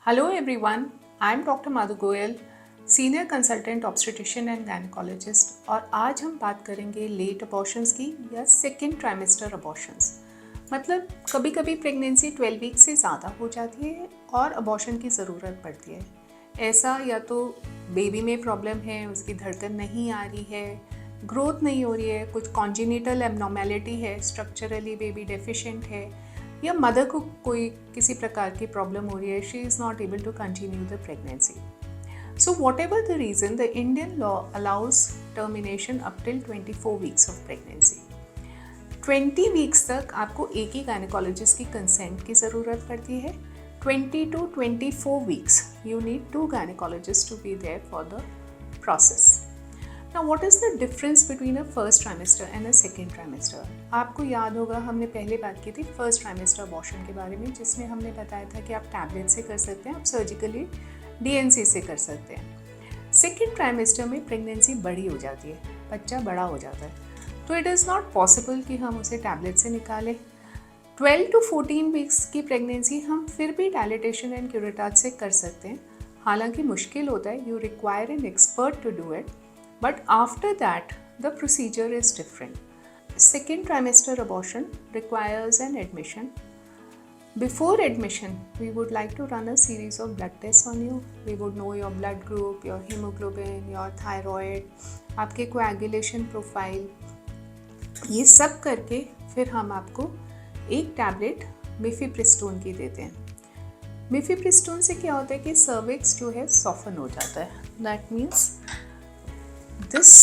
Hello everyone, I am Dr. Madhu Goyal, senior consultant obstetrician and gynaecologist और आज हम बात करेंगे लेट अबॉर्शंस की या सेकेंड ट्राइमेस्टर अबॉर्शंस। मतलब कभी कभी प्रेगनेंसी 12 वीक से ज़्यादा हो जाती है और अबॉर्शन की ज़रूरत पड़ती है। ऐसा या तो बेबी में प्रॉब्लम है, उसकी धड़कन नहीं आ रही है, ग्रोथ नहीं हो रही है, कुछ कॉन्जिनिटल एबनॉर्मेलिटी है, स्ट्रक्चरली बेबी डेफिशिएंट है, या मदर को कोई किसी प्रकार की प्रॉब्लम हो रही है, she is not able to continue the pregnancy. So whatever the reason, the Indian law allows termination up till 24 weeks of pregnancy. 20 weeks तक आपको एक ही गायनेकोलॉजिस्ट की कंसेंट की ज़रूरत पड़ती है. 20 to 24 weeks you need 2 gynecologists to be there for the process. Now what is the difference between a first trimester and a second trimester? आपको याद होगा हमने पहले बात की थी फर्स्ट ट्राइमेस्टर अबॉर्शन के बारे में, जिसमें हमने बताया था कि आप टैबलेट से कर सकते हैं, आप सर्जिकली DNC से कर सकते हैं। सेकेंड ट्राइमेस्टर में प्रेगनेंसी बड़ी हो जाती है, बच्चा बड़ा हो जाता है, तो इट इज़ नॉट पॉसिबल कि हम उसे टैबलेट से निकालें। 12 to 14 वीक्स की प्रेगनेंसी हम फिर भी डायलिटेशन एंड क्यूरेटाज से कर सकते हैं, हालांकि मुश्किल होता है, you require an expert to do it, but after that the procedure is different. Second trimester abortion requires an admission. Before admission, we would like to run a series of blood tests on you. We would know your blood group, your hemoglobin, your thyroid, आपके coagulation profile. ये सब करके फिर हम आपको एक tablet मिफिप्रिस्टोन की देते हैं. मिफिप्रिस्टोन से क्या होता है कि सर्विक्स जो है सॉफन हो जाता है. That means this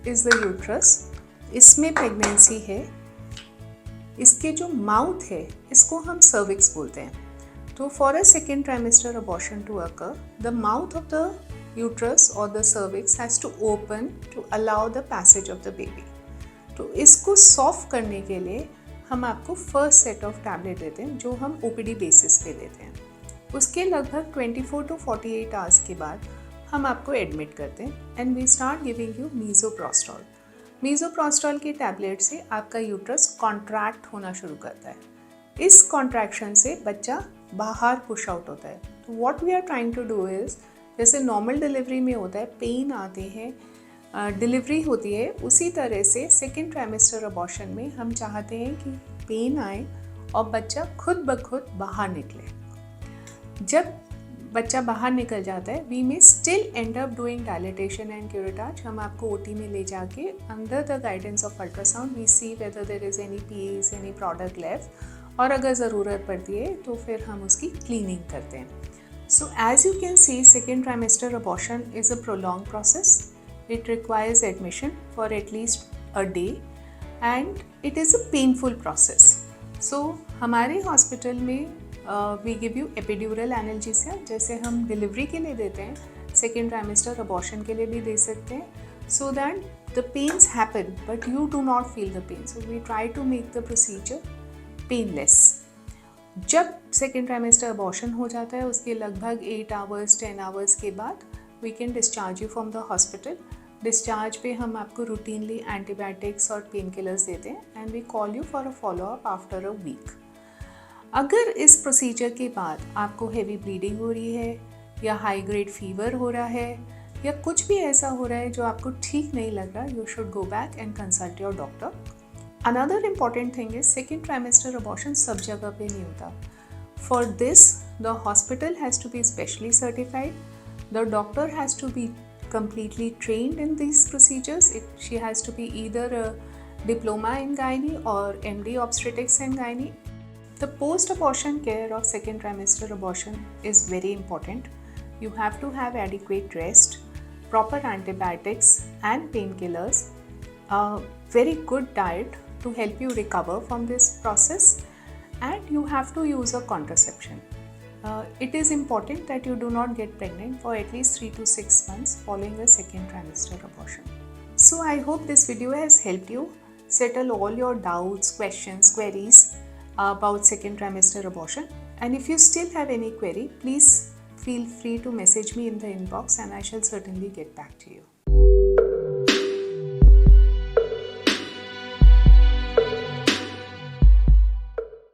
is the uterus. इसमें प्रेगनेंसी है, इसके जो माउथ है इसको हम सर्विक्स बोलते हैं. तो for a second trimester abortion to occur, the mouth of the uterus और the cervix has to open to allow the passage of the baby. तो इसको सॉफ्ट करने के लिए हम आपको फर्स्ट सेट ऑफ टैबलेट देते हैं, जो हम OPD बेसिस पे देते हैं. उसके लगभग 24 to 48 आवर्स के बाद हम आपको एडमिट करते हैं and we start giving you misoprostol. Misoprostol के टैबलेट से आपका यूट्रस कॉन्ट्रैक्ट होना शुरू करता है. इस कॉन्ट्रैक्शन से बच्चा बाहर पुश आउट होता है. तो what we are trying to do is, जैसे नॉर्मल डिलीवरी में होता है, पेन आते हैं, डिलीवरी होती है, उसी तरह से सेकेंड ट्राइमेस्टर अबॉर्शन में हम चाहते हैं कि पेन आए और बच्चा खुद ब खुद बाहर निकले. जब बच्चा बाहर निकल जाता है, we may still end up doing dilatation and curettage. हम आपको OT में ले जाके under the guidance of ultrasound we see whether there is any piece, any product left, और अगर ज़रूरत पड़ती है तो फिर हम उसकी क्लीनिंग करते हैं. So as you can see, second trimester abortion is a prolong process. It requires admission for at least a day and it is a painful process. So हमारे हॉस्पिटल में we give you epidural analgesia, जैसे हम delivery के लिए देते हैं, second trimester abortion के लिए भी दे सकते हैं, so that the pains happen but you do not feel the pain. So we try to make the procedure painless. जब सेकेंड ट्राइमेस्टर अबॉर्शन हो जाता है, उसके लगभग 8 आवर्स 10 आवर्स के बाद we can discharge you from the hospital. Discharge पे हम आपको रूटीनली एंटीबायोटिक्स और पेन किलर्स देते हैं and we call you for a follow up after a week. अगर इस प्रोसीजर के बाद आपको हेवी ब्लीडिंग हो रही है या हाई ग्रेड फीवर हो रहा है या कुछ भी ऐसा हो रहा है जो आपको ठीक नहीं लग रहा, you should go back and consult your doctor. Another important thing is, second trimester abortion सब जगह पे नहीं होता. For this the hospital has to be specially certified. The doctor has to be completely trained in these procedures. She has to be either a diploma in gynae or MD obstetrics and gynae. The post-abortion care of second trimester abortion is very important. You have to have adequate rest, proper antibiotics and painkillers, a very good diet to help you recover from this process, and you have to use a contraception. It is important that you do not get pregnant for at least 3 to 6 months following a second trimester abortion. So I hope this video has helped you settle all your doubts, questions, queries about second trimester abortion. And if you still have any query, please feel free to message me in the inbox and I shall certainly get back to you.